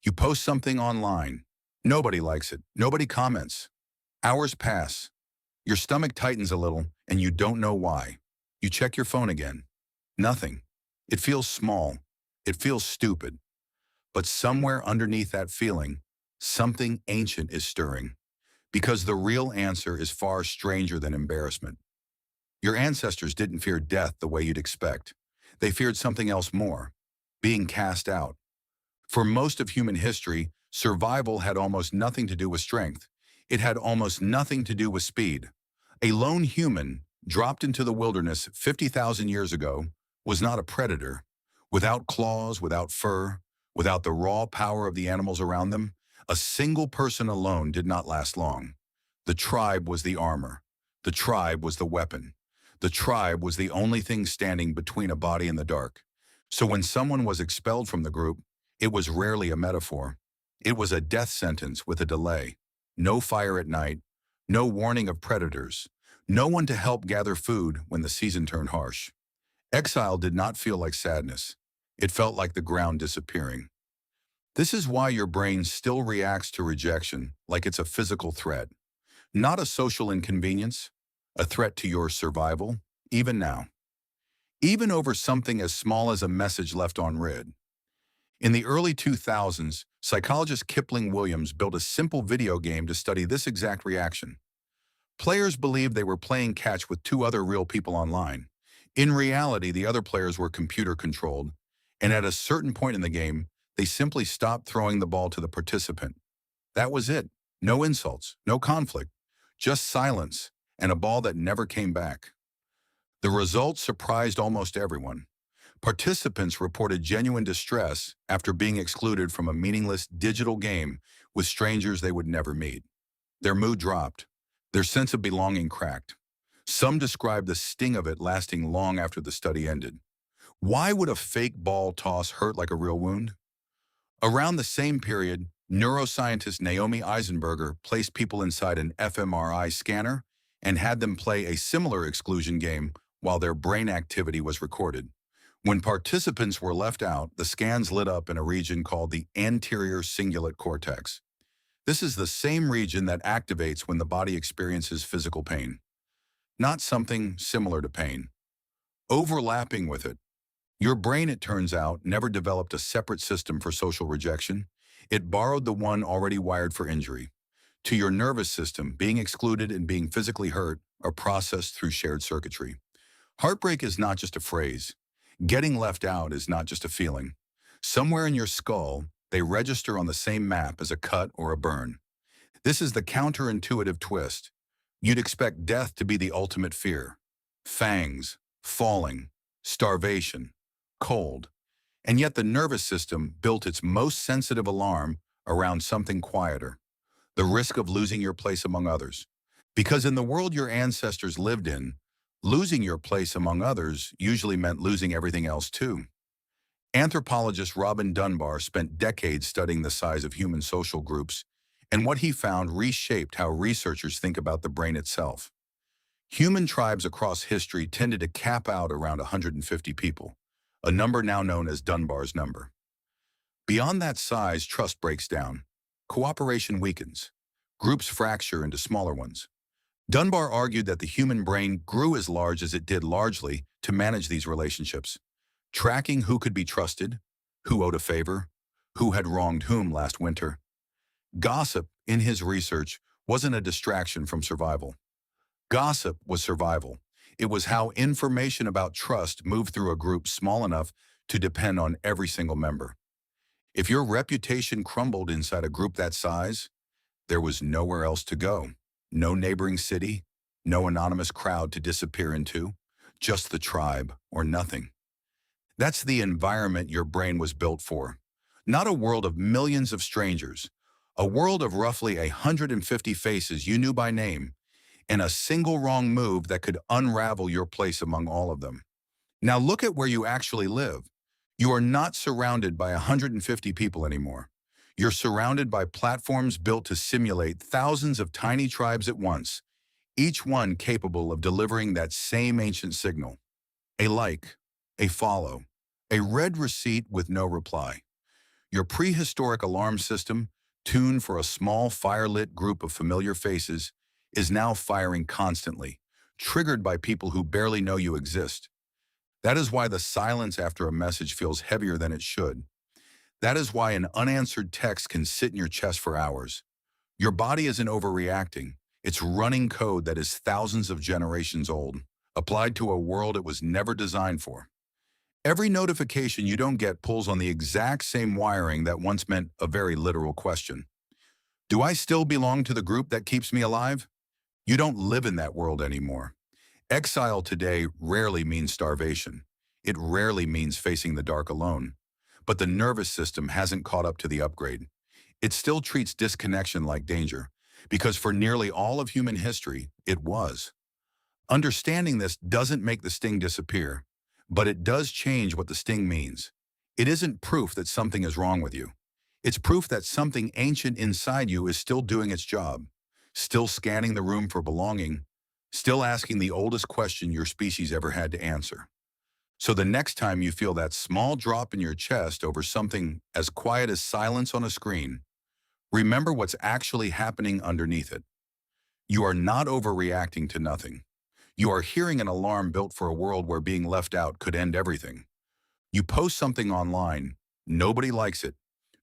You post something online. Nobody likes it. Nobody comments. Hours pass. Your stomach tightens a little, and you don't know why. You check your phone again. Nothing. It feels small. It feels stupid. But somewhere underneath that feeling, something ancient is stirring. Because the real answer is far stranger than embarrassment. Your ancestors didn't fear death the way you'd expect. They feared something else more, being cast out. For most of human history, survival had almost nothing to do with strength. It had almost nothing to do with speed. A lone human, dropped into the wilderness 50,000 years ago, was not a predator. Without claws, without fur, without the raw power of the animals around them, a single person alone did not last long. The tribe was the armor. The tribe was the weapon. The tribe was the only thing standing between a body and the dark. So when someone was expelled from the group, it was rarely a metaphor. It was a death sentence with a delay. No fire at night, no warning of predators, no one to help gather food when the season turned harsh. Exile did not feel like sadness. It felt like the ground disappearing. This is why your brain still reacts to rejection like it's a physical threat, not a social inconvenience, a threat to your survival, even now. Even over something as small as a message left on read. In the early 2000s, psychologist Kipling Williams built a simple video game to study this exact reaction. Players believed they were playing catch with two other real people online. In reality, the other players were computer-controlled, and at a certain point in the game, they simply stopped throwing the ball to the participant. That was it. No insults, no conflict, just silence, and a ball that never came back. The results surprised almost everyone. Participants reported genuine distress after being excluded from a meaningless digital game with strangers they would never meet. Their mood dropped. Their sense of belonging cracked. Some described the sting of it lasting long after the study ended. Why would a fake ball toss hurt like a real wound? Around the same period, neuroscientist Naomi Eisenberger placed people inside an fMRI scanner and had them play a similar exclusion game while their brain activity was recorded. When participants were left out, the scans lit up in a region called the anterior cingulate cortex. This is the same region that activates when the body experiences physical pain. Not something similar to pain. Overlapping with it. Your brain, it turns out, never developed a separate system for social rejection. It borrowed the one already wired for injury. To your nervous system, being excluded and being physically hurt are processed through shared circuitry. Heartbreak is not just a phrase. Getting left out is not just a feeling. Somewhere in your skull, they register on the same map as a cut or a burn. This is the counterintuitive twist. You'd expect death to be the ultimate fear. Fangs, falling, starvation, cold. And yet the nervous system built its most sensitive alarm around something quieter. The risk of losing your place among others. Because in the world your ancestors lived in, losing your place among others usually meant losing everything else too. Anthropologist Robin Dunbar spent decades studying the size of human social groups, and what he found reshaped how researchers think about the brain itself. Human tribes across history tended to cap out around 150 people, a number now known as Dunbar's number. Beyond that size, trust breaks down. Cooperation weakens. Groups fracture into smaller ones. Dunbar argued that the human brain grew as large as it did largely to manage these relationships, tracking who could be trusted, who owed a favor, who had wronged whom last winter. Gossip, in his research, wasn't a distraction from survival. Gossip was survival. It was how information about trust moved through a group small enough to depend on every single member. If your reputation crumbled inside a group that size, there was nowhere else to go. No neighboring city, no anonymous crowd to disappear into, just the tribe or nothing. That's the environment your brain was built for. Not a world of millions of strangers, a world of roughly 150 faces you knew by name, and a single wrong move that could unravel your place among all of them. Now look at where you actually live. You are not surrounded by 150 people anymore. You're surrounded by platforms built to simulate thousands of tiny tribes at once, each one capable of delivering that same ancient signal. A like, a follow, a read receipt with no reply. Your prehistoric alarm system, tuned for a small fire-lit group of familiar faces, is now firing constantly, triggered by people who barely know you exist. That is why the silence after a message feels heavier than it should. That is why an unanswered text can sit in your chest for hours. Your body isn't overreacting. It's running code that is thousands of generations old, applied to a world it was never designed for. Every notification you don't get pulls on the exact same wiring that once meant a very literal question. Do I still belong to the group that keeps me alive? You don't live in that world anymore. Exile today rarely means starvation. It rarely means facing the dark alone. But the nervous system hasn't caught up to the upgrade. It still treats disconnection like danger, because for nearly all of human history, it was. Understanding this doesn't make the sting disappear, but it does change what the sting means. It isn't proof that something is wrong with you. It's proof that something ancient inside you is still doing its job, still scanning the room for belonging, still asking the oldest question your species ever had to answer. So the next time you feel that small drop in your chest over something as quiet as silence on a screen, remember what's actually happening underneath it. You are not overreacting to nothing. You are hearing an alarm built for a world where being left out could end everything. You post something online, nobody likes it,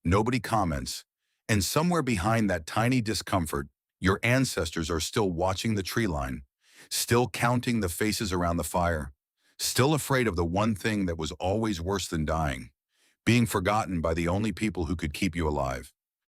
nobody comments, and somewhere behind that tiny discomfort, your ancestors are still watching the tree line, still counting the faces around the fire, still afraid of the one thing that was always worse than dying, being forgotten by the only people who could keep you alive.